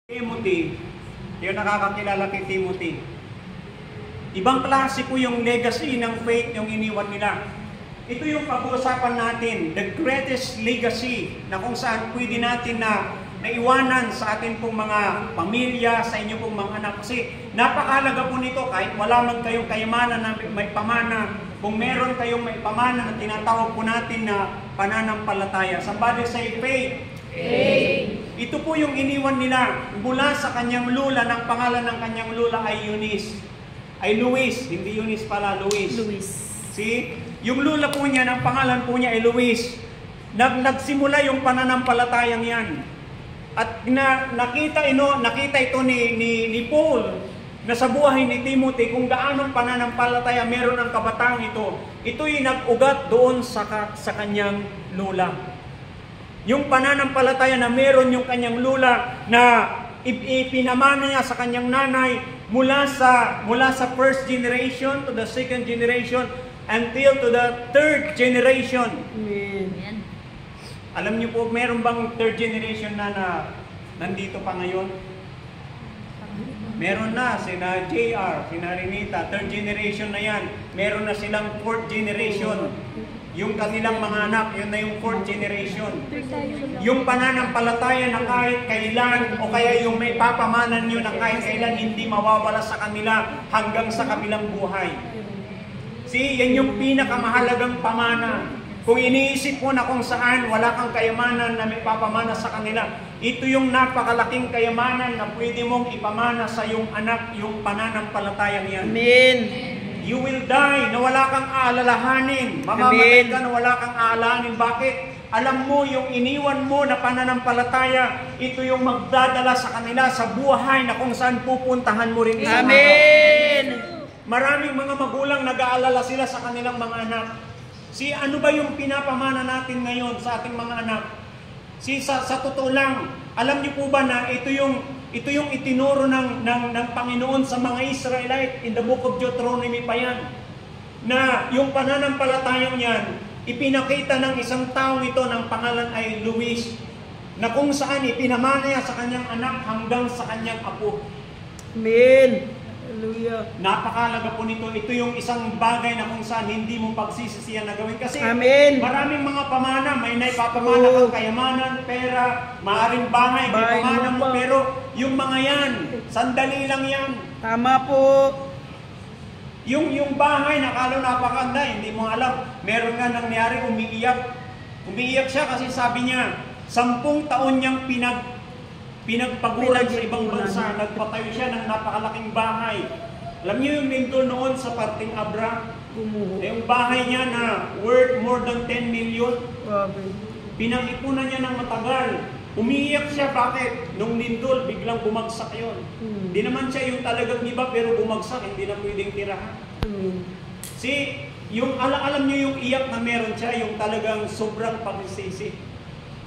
Timothy, yung nakakakilala kay Timothy. Ibang klase po yung legacy ng faith yung iniwan nila. Ito yung pag-uusapan natin, the greatest legacy na kung saan pwede natin na naiwanan sa atin pong mga pamilya, sa inyo pong mga anak. Kasi napakahalaga po nito kahit wala man kayong kayamanan na may pamana. Kung meron kayong may pamana na tinatawag po natin na pananampalataya. Somebody say faith. Faith. Ito po yung iniwan nila mula sa kanyang lula, ng pangalan ng kanyang lula ay Eunice. Ay Luis, hindi Eunice pala, Luis. See? Yung lula po niya, ng pangalan po niya ay Luis. Nagsimula yung pananampalatayang yan. At nakita ito ni Paul na sa buhay ni Timothy kung gaano pananampalataya meron ang kabataan ito. Ito'y nag-ugat doon sa kanyang lula. Yung pananampalataya na meron yung kanyang lula na ipinamana niya sa kanyang nanay mula sa first generation to the second generation until to the third generation. Amen. Alam niyo po, meron bang third generation na nandito pa ngayon? Meron na, sina JR, sina Renita, third generation na yan. Meron na silang fourth generation. Yung kanilang mga anak, yun na yung fourth generation. Yung pananampalataya na kahit kailan, o kaya yung may papamanan nyo na kahit kailan hindi mawawala sa kanila hanggang sa kabilang buhay. See, yan yung pinakamahalagang pamana. Kung iniisip mo na kung saan wala kang kayamanan na may papamana sa kanila, ito yung napakalaking kayamanan na pwede mong ipamana sa iyong anak, yung pananampalatayang yan. Amen. You will die na wala kang aalalahanin. Mamamatay ka na wala kang aalahanin. Bakit? Alam mo, yung iniwan mo na pananampalataya, ito yung magdadala sa kanila sa buhay na kung saan pupuntahan mo rin isang Amen. Maraming mga magulang nag-aalala sila sa kanilang mga anak. Ano ba yung pinapamana natin ngayon sa ating mga anak? Sa totoo lang, alam niyo po ba na ito yung itinuro ng Panginoon sa mga Israelite in the book of Deuteronomy pa yan. Na yung pananampalatayang yan, ipinakita ng isang taong ito ng pangalan ay Luis, na kung saan ipinamana niya sa kanyang anak hanggang sa kanyang apo. Amen. Hallelujah. Napakalaga po nito. Ito yung isang bagay na kung saan hindi mo pagsisisihan na gawin. Kasi Amen. maraming mga pamana, may naipapamana kang kayamanan, pera, maaring bahay, may pamana mo, pero yung mga yan, sandali lang yan. Tama po. Yung bahay, nakalo napakanda, hindi mo alam. Meron nga nangyari, umiiyak. Umiiyak siya kasi sabi niya, 10 taon niyang pinagpaguran sa ibang bansa. Nagpatayo siya ng napakalaking bahay. Alam niyo yung lindol noon sa parting Abra? Yung bahay niya na worth more than 10 million. Pinag-ipunan niya ng matagal. Umiiyak siya. Bakit? Nung lindol, biglang bumagsak yun. Hindi naman siya yung talagang iba, pero bumagsak. Hindi na pwedeng tirahan. See, alam niyo yung iyak na meron siya, yung talagang sobrang pagsisisi.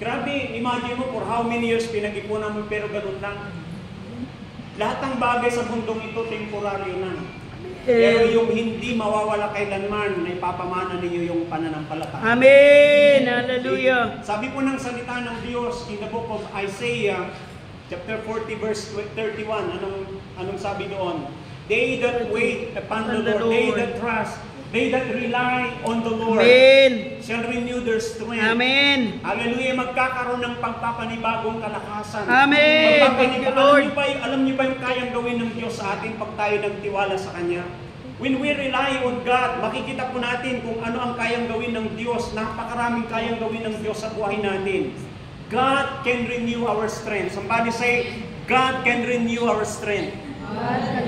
Grabe, imagine mo for how many years pinag-ipunan mo pero ganun lang. Lahat ng bagay sa mundong ito temporaryo na. Pero yung hindi mawawala kailanman, na ipapamana ninyo yung pananampalataya. Amen. Hallelujah. Sabi po ng salita ng Diyos in the book of Isaiah, chapter 40, verse 31, anong sabi doon? They that wait upon the Lord, they that trust, they that rely on the Lord, Amen. shall renew their strength. Amen. Hallelujah, magkakaroon ng pagpapanibagong kalakasan. Amen. Thank you, Lord. Alam niyo ba yung kayang gawin ng Diyos sa atin pag tayo nagtiwala sa Kanya? When we rely on God, makikita po natin kung ano ang kayang gawin ng Diyos. Napakaraming kayang gawin ng Diyos sa buhay natin. God can renew our strength. Somebody say, God can renew our strength.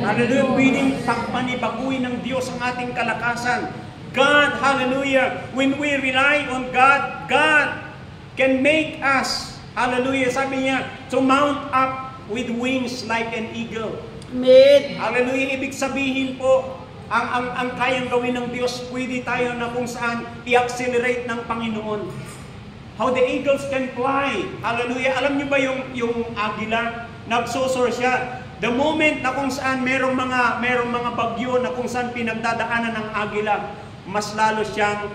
Hallelujah, pwedeng pagpanibaguhin ng Diyos ang ating kalakasan. God, hallelujah, when we rely on God, God can make us, hallelujah, sabi niya, to mount up with wings like an eagle. Amen. Hallelujah, ibig sabihin po, ang kayang gawin ng Diyos, pwede tayo na kung saan i-accelerate ng Panginoon. How the eagles can fly. Hallelujah, alam niyo ba yung agila, nagsusor siya. The moment na kung saan merong mga bagyo na kung saan pinagdadaanan ng agila, mas lalo siyang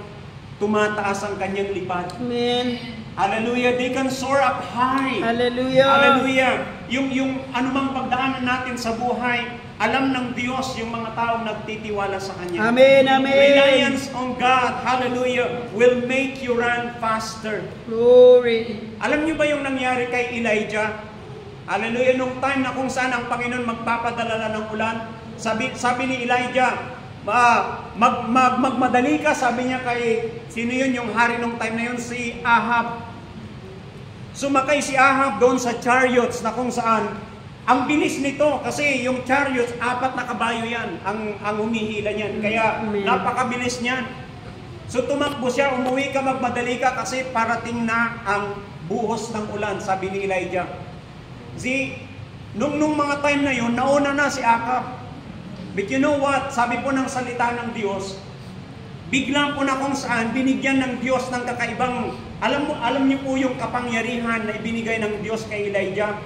tumataas ang kanyang lipad. Amen. Hallelujah. They can soar up high. Hallelujah. Hallelujah. yung anumang pagdaanan natin sa buhay, alam ng Diyos yung mga taong nagtitiwala sa Kanya. Amen, amen. Reliance on God, hallelujah, will make you run faster. Glory. Alam niyo ba yung nangyari kay Elijah? Hallelujah, nung time na kung saan ang Panginoon magpapadala ng ulan, sabi ni Elijah, magmadali ka, sabi niya kay, sino yun yung hari nung time na yun? Si Ahab. Sumakay si Ahab doon sa chariots na kung saan, ang bilis nito kasi yung chariots, 4 na kabayo yan, ang humihila niyan. Kaya napakabilis niyan. So tumakbo siya, umuwi ka, magmadali ka kasi parating na ang buhos ng ulan, sabi ni Elijah. Nung mga time na yun, nauna na si Ahab. But you know what? Sabi po ng salita ng Diyos, biglang po na kung saan binigyan ng Diyos ng kakaibang, alam niyo po yung kapangyarihan na ibinigay ng Diyos kay Elijah,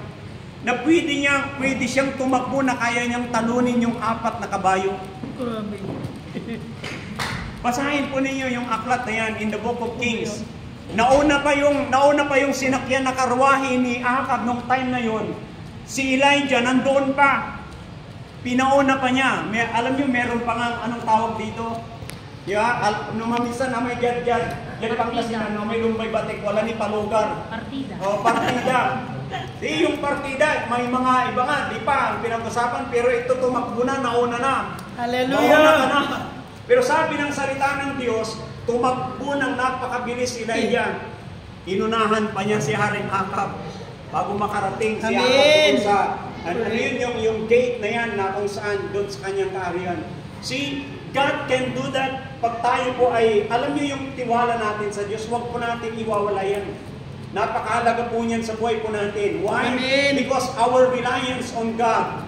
na pwede siyang tumakbo na kaya niyang talunin yung 4 na kabayo. Grabe. Basahin po ninyo yung aklat na yan in the Book of Kings. Nauna pa yung sinakyan na karwahe ni Ahab nung time na yon. Si Elijah nandoon pa. Pinauna pa niya. Alam niyo, meron pa nga, anong tawag dito? Minsan na may gad-gad, Pangasinan, may lumbay batik, wala ni palugar. Partida. Partida. Yung partida, may mga iba nga, di pa ang pinag-usapan, pero ito tumakbo na, nauna na. Hallelujah! Nauna ka na. Pero sabi ng salita ng Diyos, tumakbo ng napakabilis si Elijah. Inunahan pa niya si Haring Ahab bago makarating si Ahab sa yung gate na yan na kung saan doon sa kanyang kaharian. See, God can do that pag tayo po ay, alam niyo yung tiwala natin sa Diyos, huwag po natin iwawala yan. Napakahalaga po niyan sa buhay po natin. Why? Amen. Because our reliance on God,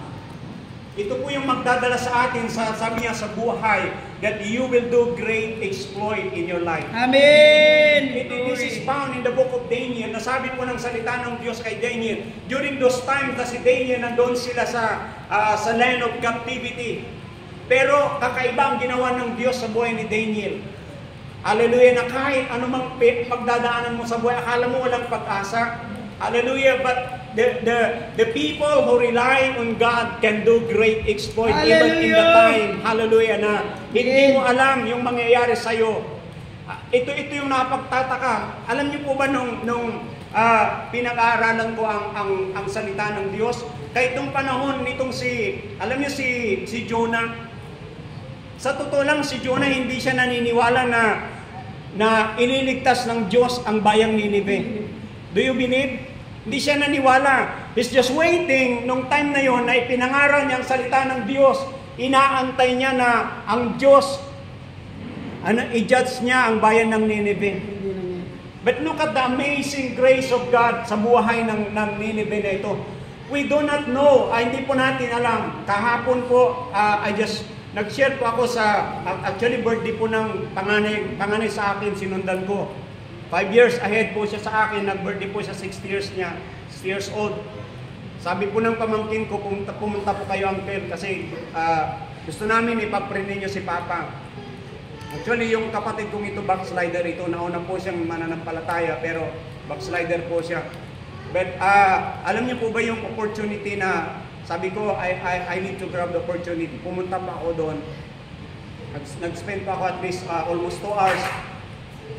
ito po yung magdadala sa atin, sabi niya sa buhay, that you will do great exploit in your life. Amen. This is found in the book of Daniel. Nasabi po ng salita ng Diyos kay Daniel. During those times na si Daniel, nandun sila sa land of captivity. Pero kakaiba ang ginawa ng Diyos sa buhay ni Daniel. Hallelujah, na kahit anumang pagdadaanan mo sa buhay, akala mo walang pag-asa. Hallelujah, but the people who rely on God can do great exploit even in the time. Hallelujah, na hindi mo alam yung mangyayari sa iyo. Ito yung napagtataka. Alam niyo po ba nung pinag-aaralan ko ang salita ng Diyos, kahit nung panahon nitong alam niyo si Jonah, sa totoo lang si Jonah hindi siya naniniwala na ililigtas ng Diyos ang bayang Nineveh. Do you believe? Hindi siya naniwala. He's just waiting nung time na yon na ipinangaral niya ang salita ng Diyos. Inaantay niya na ang Diyos i-judge niya ang bayan ng Nineveh. But look at the amazing grace of God sa buhay ng Nineveh na ito. We do not know, hindi po natin alam. Kahapon po, nag-share po ako actually birthday po ng panganay sa akin, sinundan ko. 5 years ahead po siya sa akin, nag-birthday po siya 6 years old. Sabi po ng pamangkin ko, pumunta po kayo uncle kasi gusto namin ipag-pray ninyo si Papa. Actually, yung kapatid kong ito, backslider ito, nauna po siyang mananampalataya pero backslider po siya. But alam niyo po ba yung opportunity na sabi ko, I need to grab the opportunity. Pumunta pa ako doon. Nag-spend pa ako at least almost 2 hours.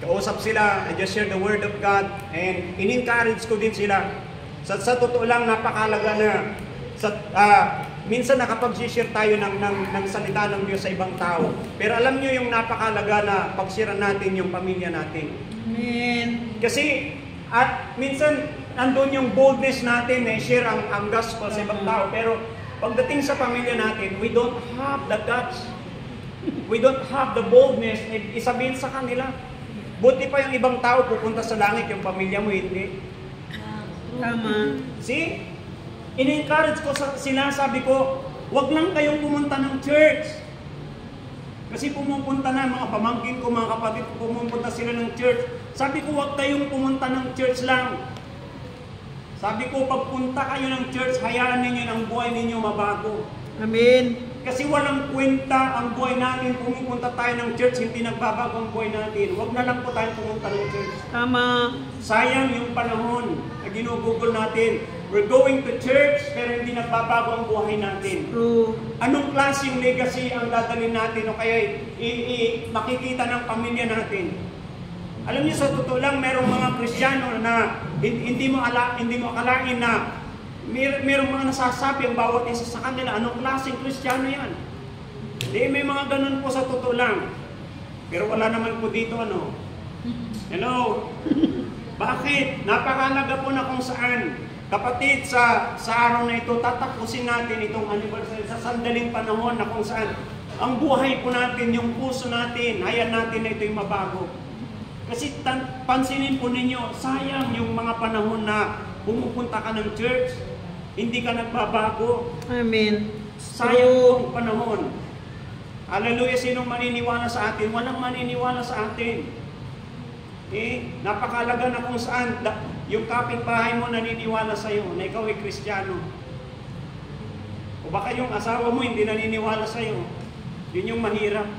Kausap sila, I just share the word of God and in-encourage ko din sila. Sa totoo lang, napakalaga na minsan nakapag-share tayo ng salita ng Diyos sa ibang tao. Pero alam nyo yung napakalaga na pag-share natin yung pamilya natin. Amen. Kasi minsan nandun yung boldness natin na share ang gospel sa ibang tao. Pero pagdating sa pamilya natin, we don't have the guts. We don't have the boldness na isabihin sa kanila. Buti pa yung ibang tao pupunta sa langit, yung pamilya mo hindi. Tama. See? In-encourage ko sila, sabi ko, wag lang kayong pumunta ng church. Kasi pumupunta na, mga pamangkin ko, mga kapatid ko, pumupunta sila ng church. Sabi ko, wag kayong pumunta ng church lang. Sabi ko, pagpunta kayo ng church, hayaan ninyo ang buhay ninyo mabago. Amen. Kasi walang kwenta ang buhay natin, pumupunta tayo ng church, hindi nagbabago ang buhay natin. Huwag na lang po tayo pumunta ng church. Tama. Sayang yung panahon na ginugugol natin. We're going to church, pero hindi nagbabago ang buhay natin. True. Anong klaseng legacy ang dadalhin natin o kaya makikita ng pamilya natin? Alam niyo, sa totoo lang, merong mga Kristiyano na hindi mo akalain na merong mga nasasabi ang bawat isa sa kanila, anong klaseng Kristiyano yan? Hindi, may mga ganun po sa totoo lang. Pero wala naman po dito ano. Hello? Bakit? Napakalaga po na kung saan. Kapatid, sa araw na ito, tatapusin natin itong anniversary sa sandaling panahon na kung saan ang buhay po natin, yung puso natin, hayaan natin na ito'y mabago. Kasi pansinin po ninyo, sayang yung mga panahon na pumupunta ka ng church, hindi ka nagbabago. Amen. Sayang po ang panahon. Hallelujah, sinong maniniwala sa atin? Walang maniniwala sa atin. Napakalaga na kung saan yung kapitbahay mo naniniwala sa iyo na ikaw ay Kristiyano. O baka yung asawa mo hindi naniniwala sa iyo. Yun yung mahirap.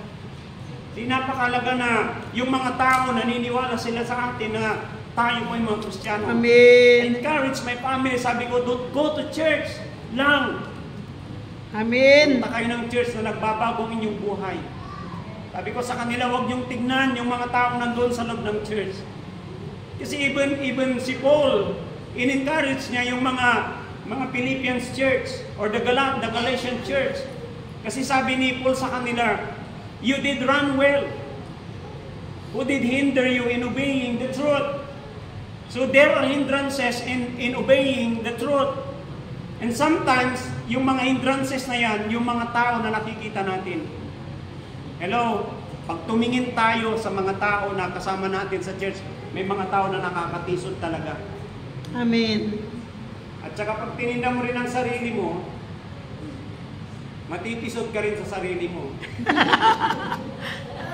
Di napakalaga na yung mga tao naniniwala sila sa atin na tayo ay mga Kristiyano. Amen. Encourage my family. Sabi ko, don't go to church lang. Amen. Punta kayo ng church na nagbabago ang inyong buhay. Sabi ko sa kanila, huwag niyong tignan yung mga taong nandun sa loob ng church. Kasi even si Paul, in-encourage niya yung mga Philippians church or the Galatian church. Kasi sabi ni Paul sa kanila, you did run well. Who did hinder you in obeying the truth? So there are hindrances in obeying the truth. And sometimes, yung mga hindrances na yan, yung mga tao na nakikita natin. Hello? Pag tumingin tayo sa mga tao na kasama natin sa church, may mga tao na nakakatisod talaga. Amen. At saka pag tininda mo rin ang sarili mo, matitisod ka rin sa sarili mo.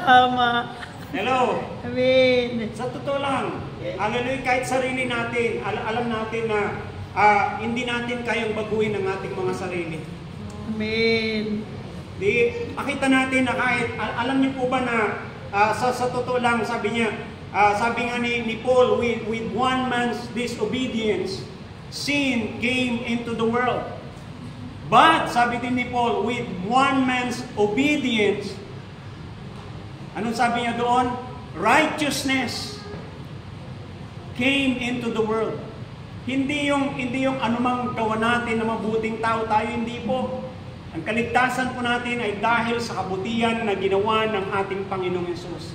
Tama. Hello? Amen. Sa totoo lang, hallelujah, kahit sarili natin, alam natin na hindi natin kayang baguhin ang ating mga sarili. Amen. Makita natin na kahit, alam niyo po ba na sa totoo lang, sabi nga ni Paul, with one man's disobedience, sin came into the world. But, sabi din ni Paul, with one man's obedience, anong sabi niya doon? Righteousness came into the world. Hindi yung anumang gawa natin na mabuting tao tayo, hindi po. Ang kaligtasan po natin ay dahil sa kabutihan na ginawa ng ating Panginoong Hesus.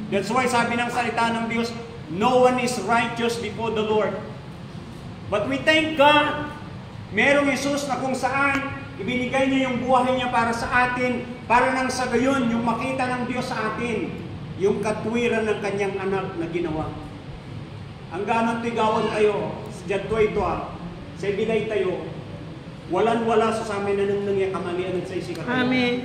That's why sabi ng salita ng Diyos, no one is righteous before the Lord. But we thank God, merong Hesus na kung saan ibinigay niya yung buhay niya para sa atin, para nang sa gayon, yung makita ng Diyos sa atin, yung katwiran ng kanyang anak na ginawa. Ang ganang tigawan tayo, jadto ito sa bilay tayo, walang-wala sa amin na nang nangyakamalia ng sa isika tayo. Amen.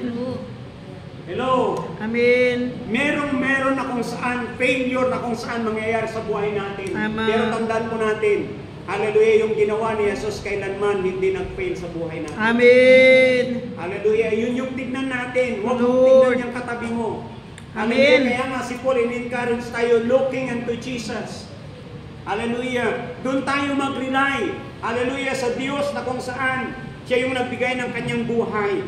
Hello? Amen. Meron na kung saan, failure na kung saan mangyayari sa buhay natin. Amen. Pero tandaan po natin, hallelujah, yung ginawa ni Jesus kailanman hindi nag-fail sa buhay natin. Amen. Hallelujah, yun yung tignan natin. Huwag mong Lord. tignan yung katabi mo. Amen. Hallelujah, kaya nga si Paul, in-encourage tayo looking unto Jesus. Hallelujah. Doon tayo mag-rely. Hallelujah, sa Diyos na kung saan siya yung nagbigay ng kanyang buhay.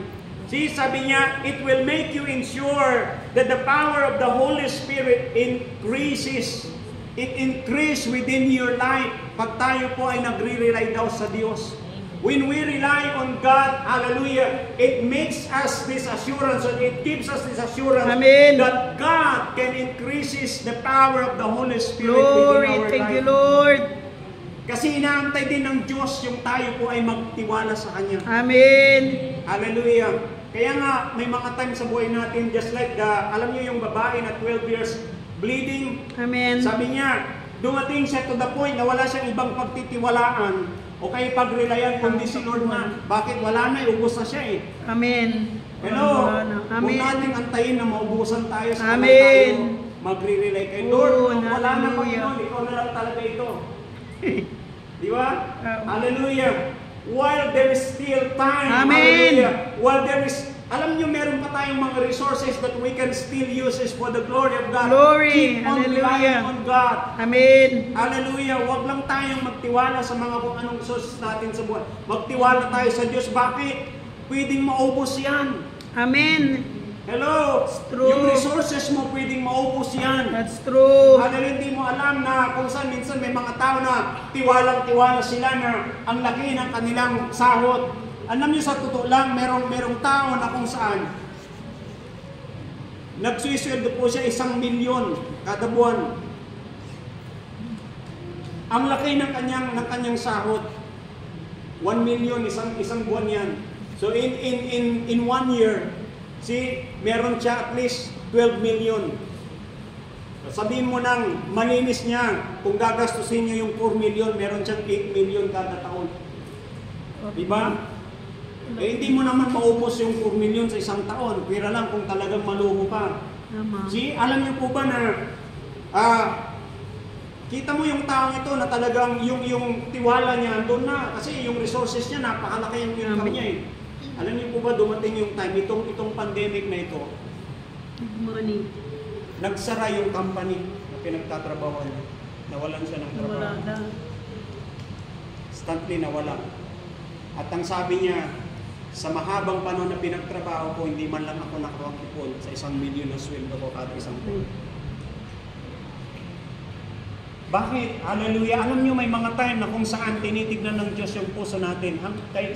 See, sabi niya, it will make you ensure that the power of the Holy Spirit increases. It increase within your life. Pag tayo po ay nagre-rely daw sa Diyos. When we rely on God, hallelujah, it makes us this assurance, and it gives us this assurance Amen. that God can increases the power of the Holy Spirit Glory, within our thank life. you, Lord. Kasi inaantay din ng Diyos yung tayo po ay magtiwala sa Kanya. Amen. Hallelujah. Kaya nga, may mga time sa buhay natin, just like alam niyo yung babae na 12 years bleeding, Amen. sabi niya, dumating siya to the point na wala siyang ibang pagtitiwalaan o kay pag-relayan kundi si Lord na. Bakit? Wala na, ubos na siya eh. Amen. Hello? Amen. Huwag natin antayin na maubusan tayo sa Amen. tayo magre-relay kay Lord. Oh, Wala na hallelujah. Panginoon, ikaw na lang talaga ito. Di ba? Hallelujah. While there is still time, Amen. hallelujah. While there is Alam nyo, meron pa tayong mga resources that we can still use is for the glory of God. Glory. Keep on Hallelujah. relying on God. Amen. Hallelujah. Huwag lang tayong magtiwala sa mga kung anong resources natin sa buhay. Magtiwala tayo sa Diyos. Bakit? Pwedeng maubos yan. Amen. Hello? true. Yung resources mo, pwedeng maubos yan. That's true. Hallelujah, hindi mo alam na kung saan minsan may mga tao na tiwalang-tiwala sila na ang laki ng kanilang sahod. Alam niyo, sa totoo lang, merong tao na kung saan nagsusweldo po siya 1 milyon kada buwan. Ang laki ng kanyang sahod. 1 million isang buwan yan. So in 1 year, meron siya at least 12 million. Sabihin mo nang malinis niya, kung gagastusin niya yung 4 million, meron siyang 8 million kada taon. Diba? Eh, hindi mo naman maubos yung 4 million sa isang taon. Pira lang kung talagang maluho pa. Alam niyo po ba na kita mo yung taong ito na talagang yung tiwala niya doon na, kasi yung resources niya napakalaki yung income niya eh. Alam niyo po ba, dumating yung time, itong pandemic na ito, Money. nagsara yung company na pinagtatrabaho niya. Nawalan siya ng trabaho. Wala na. Instantly nawala. At ang sabi niya, sa mahabang panahon na pinagtrabaho ko, hindi man lang ako nakakapon sa 1 milyon na sweldo ko kada isang buwan. Bakit? Hallelujah. Alam niyo, may mga time na kung saan tinitignan ng Diyos yung puso natin.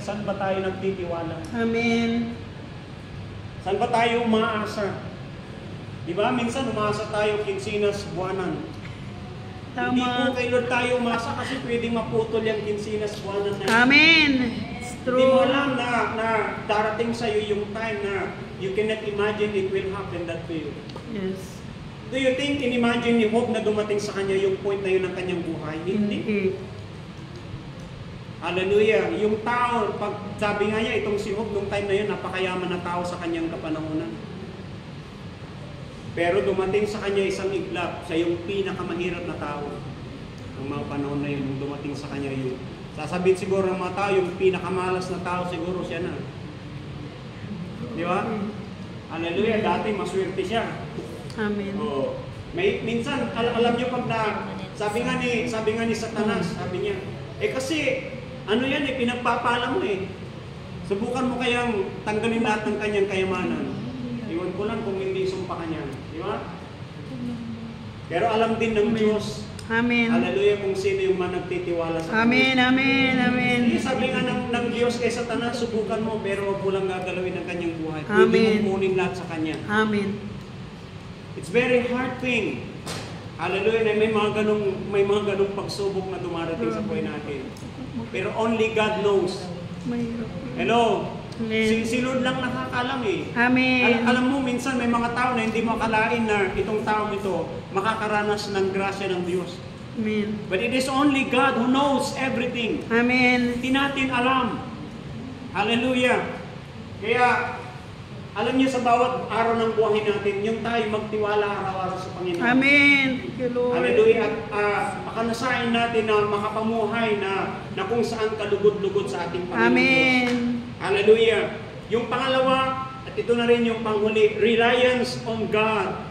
Saan ba tayo nagtitiwala? Amen. Saan ba tayo umaasa? Diba? Minsan umaasa tayo kinsinas buwanan. Tama. Hindi po kay Lord tayo umasa kasi pwedeng maputol yung kinsinas buwanan na yun. Amen. It's Hindi mo true. alam na darating sa iyo yung time na you cannot imagine it will happen that way. Yes. Do you think, in-imagine ni Job na dumating sa kanya yung point na yun ng kanyang buhay? Hindi. Hallelujah. Yung tao, pag sabi nga niya, itong si Job, nung time na yun, napakayaman na tao sa kanyang kapanahunan. Pero dumating sa kanya isang iglap, siya yung pinakamahirap na tao. Ang mga panahon na yun, nung dumating sa kanya yung, sasabihin siguro ng mga tao, yung pinakamalas na tao, siguro siya na. Di ba? Hallelujah. Dati maswerte siya. Amen. Oh. Minsan, alam niyo pag sabi nga ni Satanas, sabi niya, kasi, ano yan pinagpapala mo Subukan mo kayang tanggalin lahat ng kanyang kayamanan. Iwan ko lang kung hindi sumpa kanya. Di ba? Pero alam din ng Diyos. Amen. Hallelujah, kung sino yung nagtitiwala sa Amen. Amen. Amen. Sabi nga ng Diyos kay Satanas, subukan mo, pero huwag mo lang gagalawin ang kanyang buhay. Amen. Pwede mong kunin lahat sa kanya. Amen. It's very hard thing. Hallelujah, na may mga ganung pagsubok na dumarating sa buhay natin. Pero only God knows. Hello? Amen. Si Lord lang nakakalam Amen. Alam mo, minsan may mga tao na hindi mo akalain na itong taong ito makakaranas ng grasya ng Diyos. Amen. But it is only God who knows everything. Amen. Hindi natin alam. Hallelujah. Kaya, alam niyo, sa bawat araw ng buhay natin, yung tayo magtiwala araw-araw sa Panginoon. Amen. Thank you, Lord. Hallelujah. At makanasain natin na makapamuhay na kung saan kalugod-lugod sa ating Panginoon. Amen. Hallelujah. Yung pangalawa, at ito na rin yung panghuli, reliance on God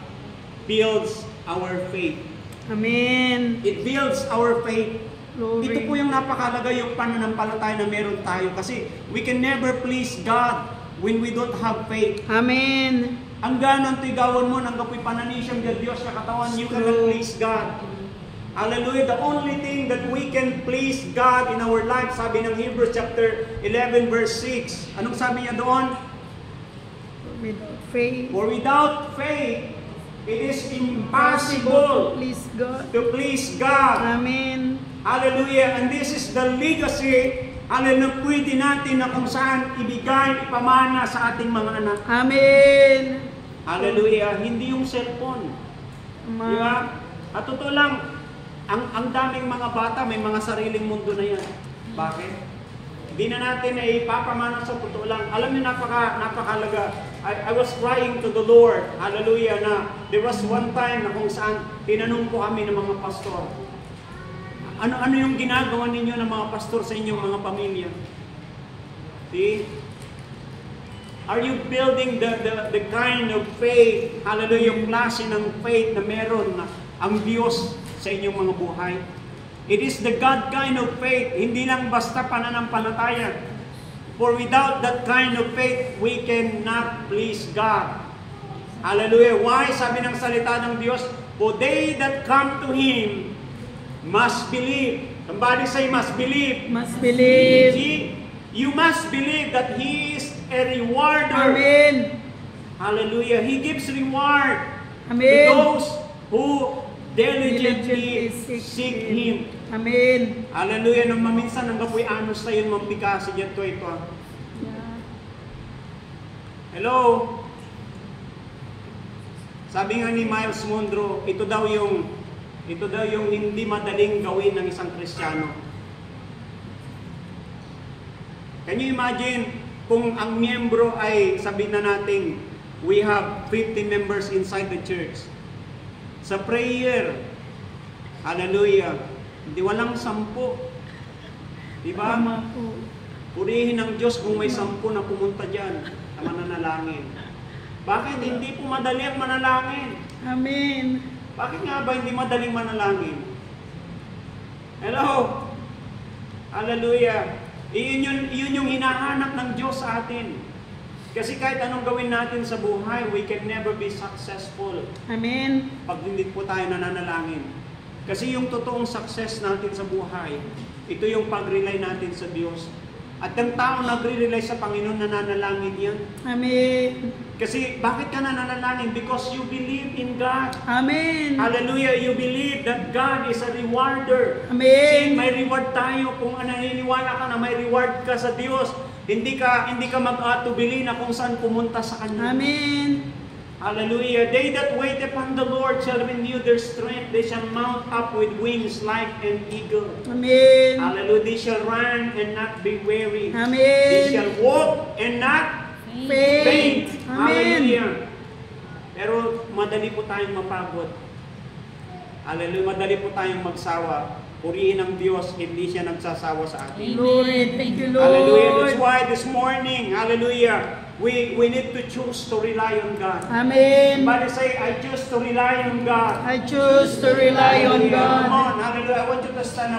builds our faith. Amen. It builds our faith. Glory. Ito po yung napakalaga yung pananampalataya na meron tayo kasi we can never please God when we don't have faith. Amen. Ang ganang tigawan mo, nang kapoy pananisyang Diyos sa katawan, you cannot please God. Hallelujah. The only thing that we can please God in our life, sabi ng Hebrews chapter 11 verse 6. Anong sabi niya doon? Without faith. For without faith, it is impossible Please God. to please God. Amen. Hallelujah. And this is the legacy na pwede natin na kung saan ibigay, ipamana sa ating mga anak. Amen. Hallelujah. Hindi yung cellphone. Di ba? At totoo lang, ang daming mga bata, may mga sariling mundo na yan. Bakit? Hindi na natin na ipapamana sa totoo lang. Alam niyo, napakalaga. I was crying to the Lord. Hallelujah. Na there was one time na kung saan tinanong ko kami ng mga pastor, ano yung ginagawa ninyo ng mga pastor sa inyong mga pamilya? See? Are you building the kind of faith, hallelujah, yung klase ng faith na meron na ang Diyos sa inyong mga buhay? It is the God kind of faith, hindi lang basta pananampalataya. For without that kind of faith, we cannot please God. Hallelujah. Why? Sabi ng salita ng Diyos, for they that come to Him must believe. Somebody say must believe. Must believe. See, you must believe that He is a rewarder. Amen. Hallelujah. He gives reward to Amen. those who diligently seek Him. Amen. Hallelujah. Nung maminsan hanggang po'y anos na yun, mambikasi dyan to ito. Hello? Sabi nga ni Miles Monroe, ito daw yung hindi madaling gawin ng isang Kristiyano. Can you imagine kung ang miyembro ay, sabihin na natin, we have 50 members inside the church. Sa prayer, hallelujah, hindi walang 10. Diba? Tama po. Purihin ng Diyos kung may 10 na pumunta dyan na mananalangin. Bakit hindi po madali ang manalangin? Amen. Bakit nga ba hindi madaling manalangin? Hello? Hallelujah. Iyon yung hinahanap ng Diyos sa atin. Kasi kahit anong gawin natin sa buhay, we can never be successful Amen. pag hindi po tayo nananalangin. Kasi yung totoong success natin sa buhay, ito yung pag-rely natin sa Diyos. At ang tao nagre-rely sa Panginoon, nananalangin yan. Amen. Kasi bakit ka nananalangin? Because you believe in God. Amen. Hallelujah, you believe that God is a rewarder. Amen. See, may reward tayo kung naniniwala ka na may reward ka sa Diyos. Hindi ka mag-atubili na kung saan pumunta sa Kanya. Amen. Hallelujah. They that wait upon the Lord shall renew their strength. They shall mount up with wings like an eagle. Amen. Hallelujah. They shall run and not be weary. Amen. They shall walk and not faint. Faith. Amen. Hallelujah. Pero madali po tayong mapagod. Hallelujah. Madali po tayong magsawa. Purihin ang Diyos, hindi siya nagsasawa sa atin. Glory. Thank you, Lord. Hallelujah. That's why this morning, hallelujah, we need to choose to rely on God. Amen. Somebody say, I choose to rely on God. I choose to rely on Hallelujah. God. Come on, hallelujah. I want you to stand up.